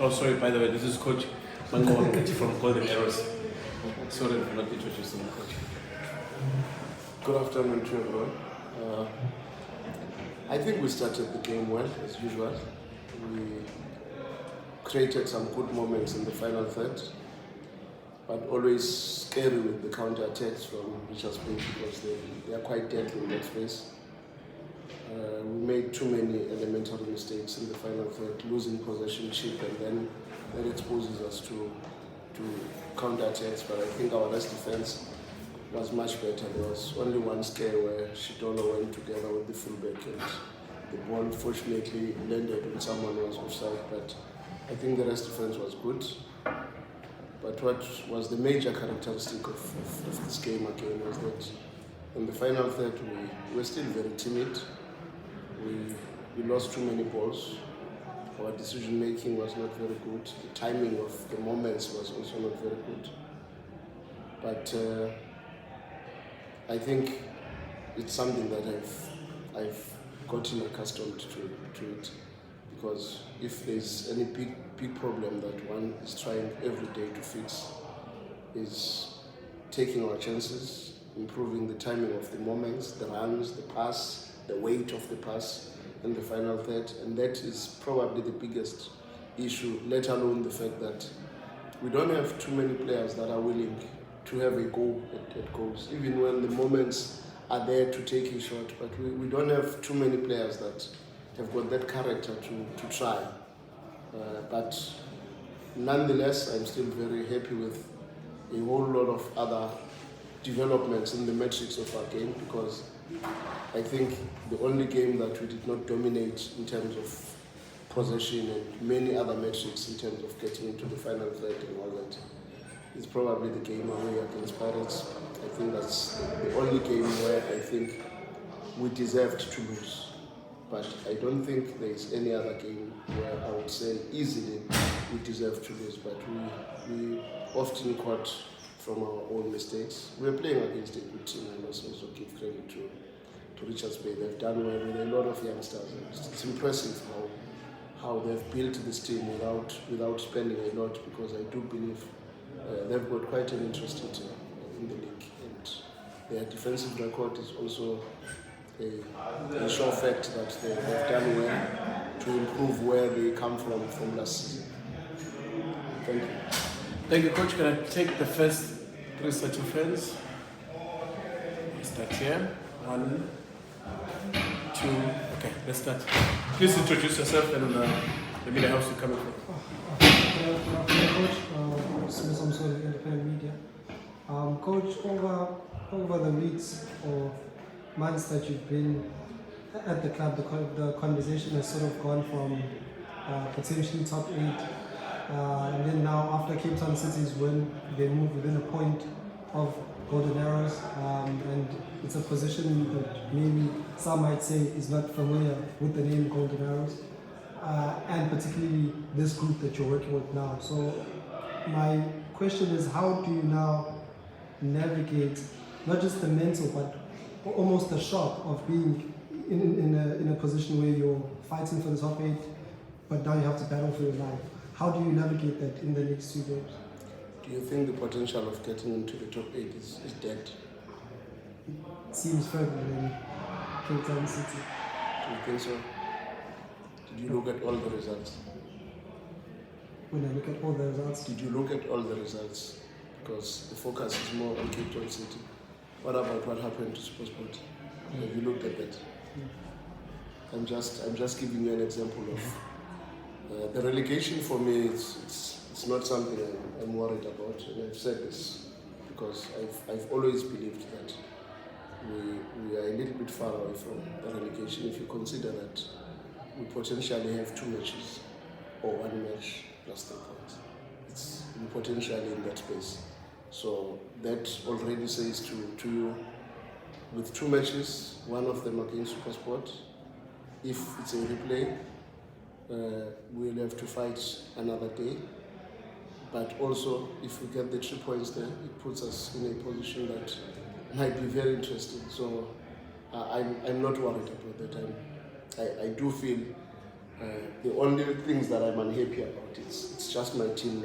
Oh, sorry, by the way, this is Coach Manqoba from Golden Arrows. Sorry for not introducing the coach. Good afternoon to everyone. I think we started the game well, as usual. We created some good moments in the final third, but always scary with the counter-attacks from Richards Bay because they are quite deadly in that space. We made too many elementary mistakes in the final third, losing possession chip, and then that exposes us to counter-attacks. But I think our rest defense was much better. There was only one scare where Shidolo went together with the fullback and the ball fortunately landed when someone was offside. But I think the rest defense was good. But what was the major characteristic of this game again was that in the final third we were still very timid. We lost too many balls. Our decision making was not very good. The timing of the moments was also not very good. But I think it's something that I've gotten accustomed to it, because if there's any big problem that one is trying every day to fix, is taking our chances, improving the timing of the moments, the runs, the pass, the weight of the pass in the final third, and that is probably the biggest issue, let alone the fact that we don't have too many players that are willing to have a go at goals, even when the moments are there to take a shot, but we don't have too many players that have got that character to try. But nonetheless, I'm still very happy with a whole lot of other developments in the metrics of our game, because I think the only game that we did not dominate in terms of possession and many other metrics in terms of getting into the final third and all that is probably the game away against Pirates. I think that's the only game where I think we deserved to lose. But I don't think there is any other game where I would say easily we deserve to lose. But we often caught from our own mistakes. We're playing against a good team. I must also give credit to Richards Bay. They've done well with a lot of youngsters. It's impressive how they've built this team without spending a lot, because I do believe they've got quite an interesting team in the league, and their defensive record is also a sure fact that they've done well to improve where they come from last season. Thank you. Thank you, Coach. Can I take the first three sets of hands? Start here. 1, 2. Okay, let's start. Please introduce yourself and the media house you're coming from. Coach, I'm sorry, independent media. Coach, over the weeks or months that you've been at the club, the conversation has sort of gone from potentially top 8, and then now after Cape Town City's win, they move within a point of Golden Arrows, and it's a position that maybe some might say is not familiar with the name Golden Arrows, and particularly this group that you're working with now. So my question is, how do you now navigate not just the mental but almost the shock of being in a position where you're fighting for the top 8, but now you have to battle for your life? How do you navigate that in the next 2 games? Do you think the potential of getting into the top 8 is dead? It seems further than Cape Town City. Do you think so? Did you look at all the results? When I look at all the results, Did you look at all the results? Because the focus is more on Cape Town City. What about what happened to SuperSport? Have you looked at that? I'm just giving you an example of the relegation. For me, it's not something I'm worried about, and I've said this because I've always believed that we are a little bit far away from the relegation. If you consider that we potentially have 2 matches or 1 match plus 3 points, it's potentially in that space. So that already says to you, with 2 matches, one of them against SuperSport, if it's a replay, we'll have to fight another day. But also, if we get the 3 points there, it puts us in a position that might be very interesting. So I'm not worried about that. I do feel The only things that I'm unhappy about it's just my team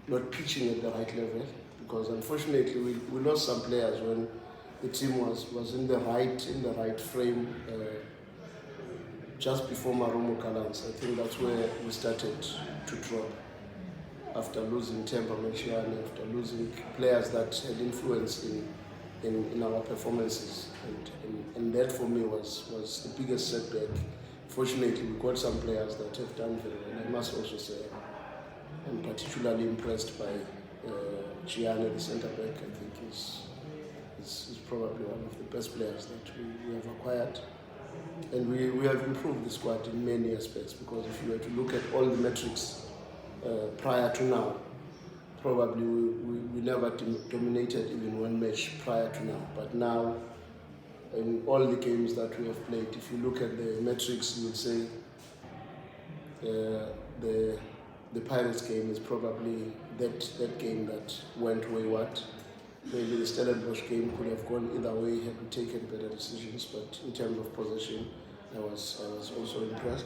not pitching at the right level, because unfortunately we lost some players when the team was in the right frame just before Marumo Kalans. I think that's where we started to drop after losing Temba Mechiane, after losing players that had influence in our performances, and that for me was the biggest setback. Fortunately, we got some players that have done very well. I must also say I'm particularly impressed by Gianni, the centre back. I think is probably one of the best players that we have acquired. And we have improved the squad in many aspects, because if you were to look at all the metrics prior to now, probably we never dominated even one match prior to now. But now, in all the games that we have played, if you look at the metrics, you would say the Pirates game is probably that game that went wayward. Maybe the Stellenbosch game could have gone either way had we taken better decisions, but in terms of possession, I was also impressed.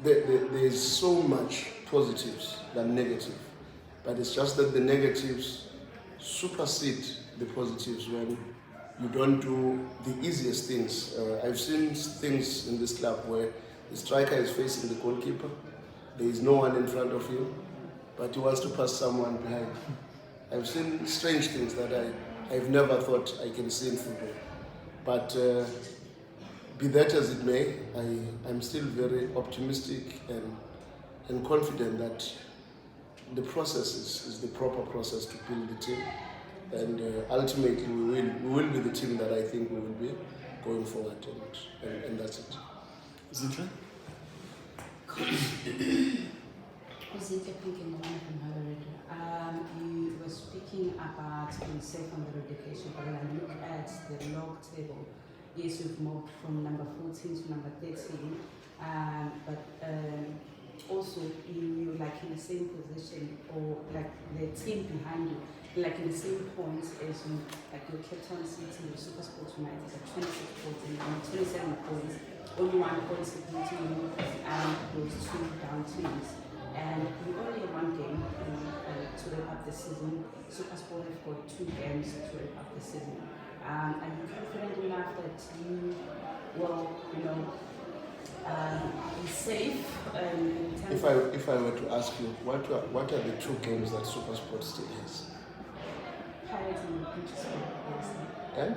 There's so much positives than negative, but it's just that the negatives supersede the positives when you don't do the easiest things. I've seen things in this club where the striker is facing the goalkeeper, there is no one in front of him, but he wants to pass someone behind. I've seen strange things that I've never thought I can see in football. But be that as it may, I'm still very optimistic and confident that the process is the proper process to build the team. And ultimately we will be the team that I think we will be going forward, and that's it. Zitra? Zitra thinking from Harvard. You were speaking about being safe on the relegation, but when I look at the log table, yes, we've moved from number 14 to number 13, but also you're like in the same position, or like the team behind you, like in the same points as you, like your Cape Town City, your Super Sports United at 26 points and 27 points, only 1 point separating you and those two down teams. And we only have one game to wrap up the season. Super Sport have got 2 games to wrap up the season. Are you confident enough that you will, be safe in terms If I were to ask you, what are the 2 games that Super Sport still has? Pirates and Richards Bay. And?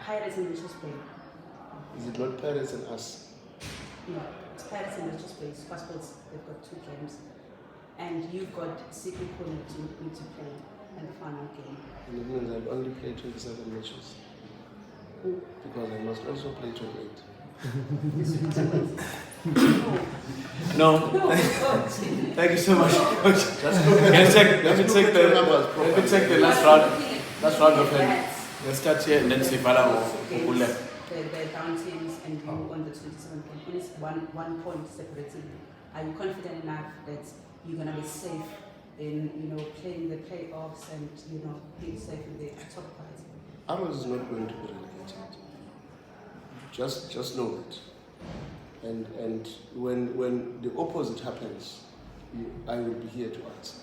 Pirates and Richards Bay. Is it not Pirates and us? No, it's Pirates and Richards Bay. Super Sports, they've got 2 games. And you've got City College to play and the final game. And it means I'll only play 27 matches. Because I must also play 28. No. Thank you so much, Coach. Let me take the last round of it. Let's start here and then see who left. The down teams and you on the 27 points, one point separating you. Are you confident enough that you're gonna be safe in playing the playoffs and being safe in the top part? Arrows is not going to be relegated. Just know that. And when the opposite happens, I will be here to answer.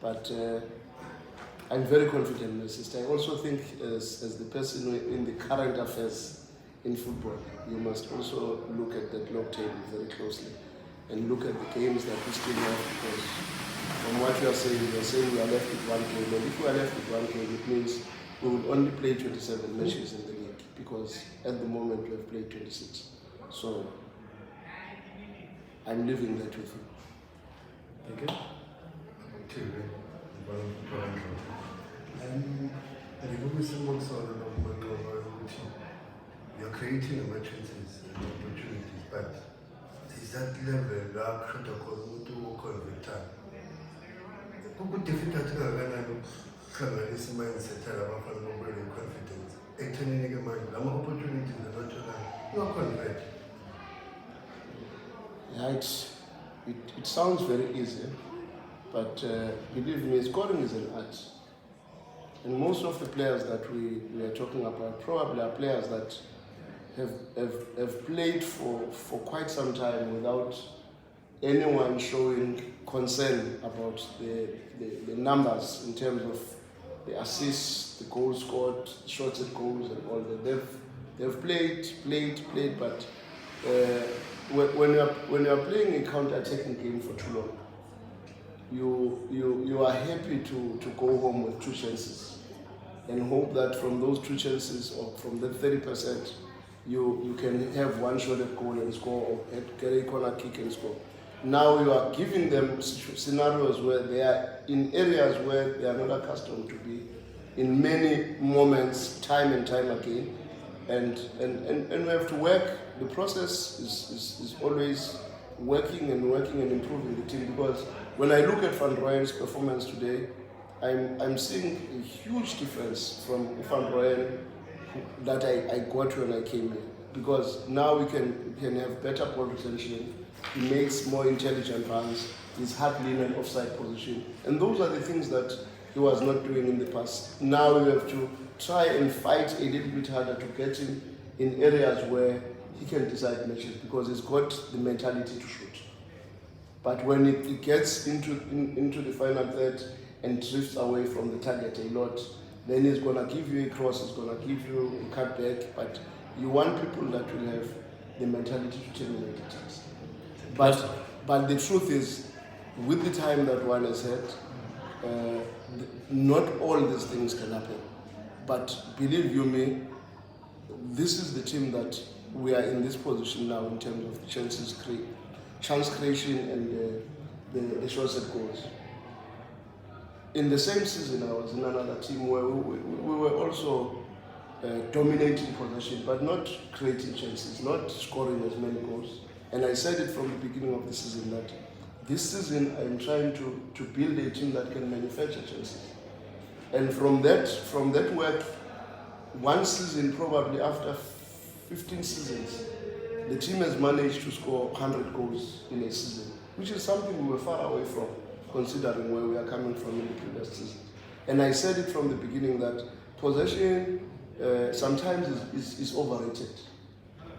But I'm very confident, my sister. I also think as the person in the current affairs in football, you must also look at that log table very closely and look at the games that we still have, because from what you are saying we are left with 1 game. And if we are left with 1 game, it means we will only play 27 matches in the league, because at the moment we have played 26. So I'm leaving that with you. Thank you. You're creating emergencies and opportunities, but is that level critical to work on the time? What difficult to have this mindset about confidence. Opportunities are not you are confident. Yeah, it sounds very easy, but believe me, scoring is an art. And most of the players that we are talking about probably are players that have played for quite some time without anyone showing concern about the numbers in terms of the assists, the goals scored, shots at goals, and all that. They've played, but when you are playing a counter-attacking game for too long, you are happy to go home with 2 chances and hope that from those 2 chances or from the 30%, you can have 1 shot at goal and score, or get a corner kick and score. Now you are giving them scenarios where they are in areas where they are not accustomed to be in many moments, time and time again, and we have to work. The process is always working and improving the team, because when I look at Van Rooyen's performance today, I'm seeing a huge difference from Van Rooyen that I got when I came here, because now we can have better ball retention. He makes more intelligent runs. He's hardly in an offside position, and those are the things that he was not doing in the past. Now we have to try and fight a little bit harder to get him in areas where he can decide matches, because he's got the mentality to shoot. But when it gets into the final third and drifts away from the target a lot, then he's going to give you a cross, he's going to give you a cutback, but you want people that will have the mentality to terminate attacks. But the truth is, with the time that one has had, not all these things can happen. But believe you me, this is the team that we are in this position now in terms of chance creation and the shots at goals. In the same season, I was in another team where we were also dominating possession, but not creating chances, not scoring as many goals. And I said it from the beginning of the season that this season I'm trying to build a team that can manufacture chances. And from that work, one season, probably after 15 seasons, the team has managed to score 100 goals in a season, which is something we were far away from, considering where we are coming from in the previous season. And I said it from the beginning that possession sometimes is overrated.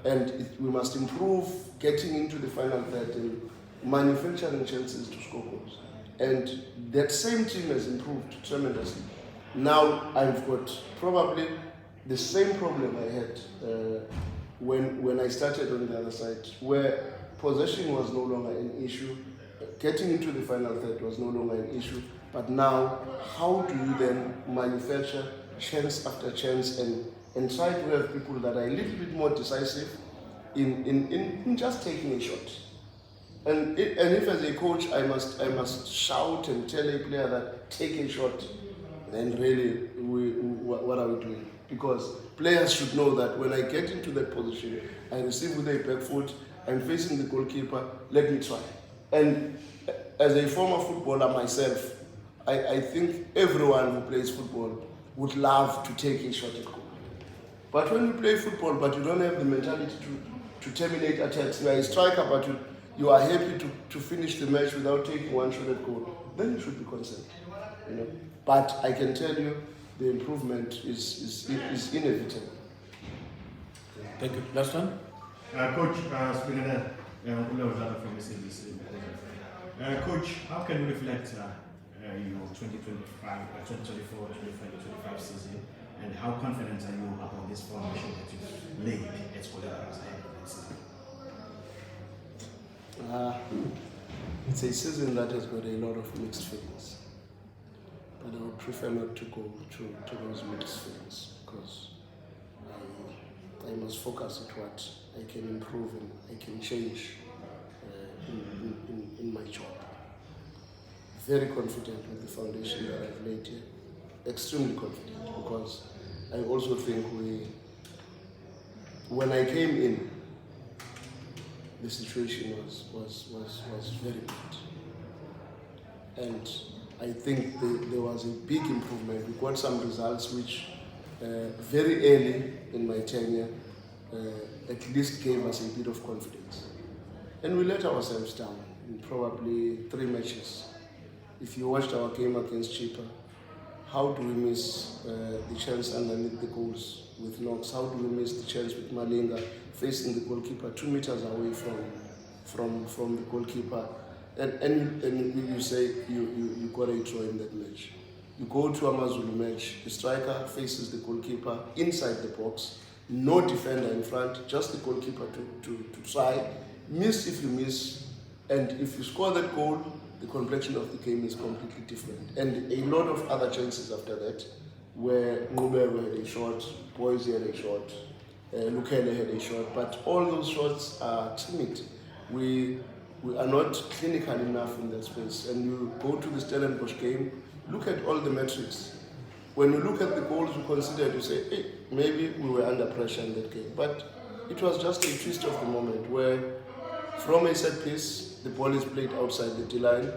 And we must improve getting into the final third and manufacturing chances to score goals. And that same team has improved tremendously. Now I've got probably the same problem I had when I started on the other side, where possession was no longer an issue, getting into the final third was no longer an issue. But now, how do you then manufacture chance after chance and try to have people that are a little bit more decisive in just taking a shot? And if as a coach I must shout and tell a player that take a shot, then really what are we doing? Because players should know that when I get into that position, I receive with a back foot, I'm facing the goalkeeper, let me try. And as a former footballer myself, I think everyone who plays football would love to take a shot at goal. But when you play football but you don't have the mentality to terminate attacks, you are a striker but you are happy to finish the match without taking 1 shot at goal, then you should be concerned. But I can tell you the improvement is inevitable. Thank you. Last one? Coach, speaking of from SABC. Coach, how can you reflect your 2024-2025 season, and how confident are you about this formation that you've laid at Sundowns ahead of this season? It's a season that has got a lot of mixed feelings, but I would prefer not to go to those mixed feelings, because I must focus on what I can improve and I can change in my job. Very confident with the foundation that I've laid here. Extremely confident, because I also think when I came in, the situation was very bad. And I think there was a big improvement. We got some results which very early in my tenure at least gave us a bit of confidence. And we let ourselves down in probably 3 matches. If you watched our game against Chippa, how do we miss the chance underneath the goals with Knox? How do we miss the chance with Malinga facing the goalkeeper 2 meters away from the goalkeeper? And you say you got a draw in that match. You go to a Mazulu match, the striker faces the goalkeeper inside the box, no defender in front, just the goalkeeper to try. Miss if you miss, and if you score that goal, the complexion of the game is completely different. And a lot of other chances after that, where Ngubero had a shot, Boise had a shot, Lukele had a shot, but all those shots are timid. We are not clinical enough in that space. And you go to the Stellenbosch game, look at all the metrics. When you look at the goals we considered, you say, hey, maybe we were under pressure in that game. But it was just a twist of the moment where from a set piece, the ball is played outside the D-line.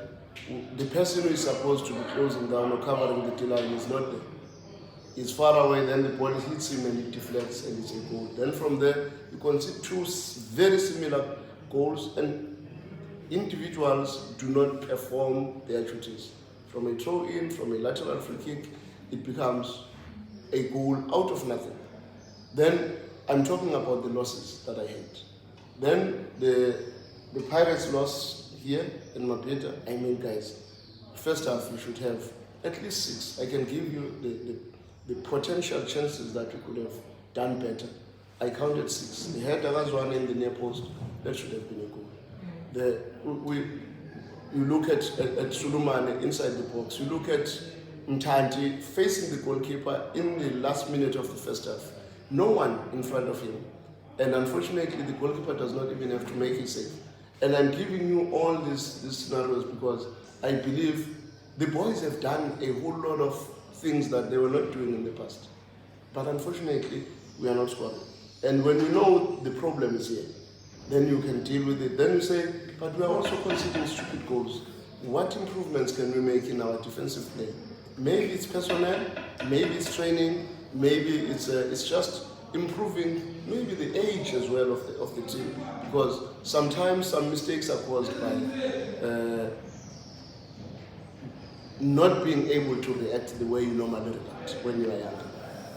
The person who is supposed to be closing down or covering the D-line is not there. He's far away, then the ball hits him and it deflects and it's a goal. Then from there, you can see two very similar goals, and individuals do not perform their duties. From a throw-in, from a lateral free kick, it becomes a goal out of nothing. Then I'm talking about the losses that I had. Then the Pirates loss here in Mapeta. I mean, guys, first half you should have at least 6. I can give you the potential chances that we could have done better. I counted 6. They had another one in the near post. That should have been a goal. You look at Sulumane inside the box. You look at Mtanti facing the goalkeeper in the last minute of the first half. No one in front of him. And unfortunately, the goalkeeper does not even have to make a save. And I'm giving you all these scenarios because I believe the boys have done a whole lot of things that they were not doing in the past. But unfortunately, we are not scoring. And when you know the problem is here, then you can deal with it. Then you say, but we are also conceding stupid goals. What improvements can we make in our defensive play? Maybe it's personnel, maybe it's training, maybe it's just improving maybe the age as well of the team, because sometimes some mistakes are caused by not being able to react the way you normally react when you are younger.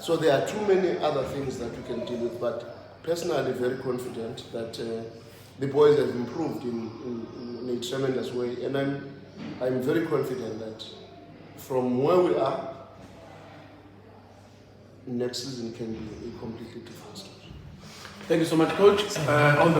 So there are too many other things that we can deal with, but personally very confident that the boys have improved in a tremendous way, and I'm very confident that from where we are, next season can be a completely different story. Thank you so much, Coach. On the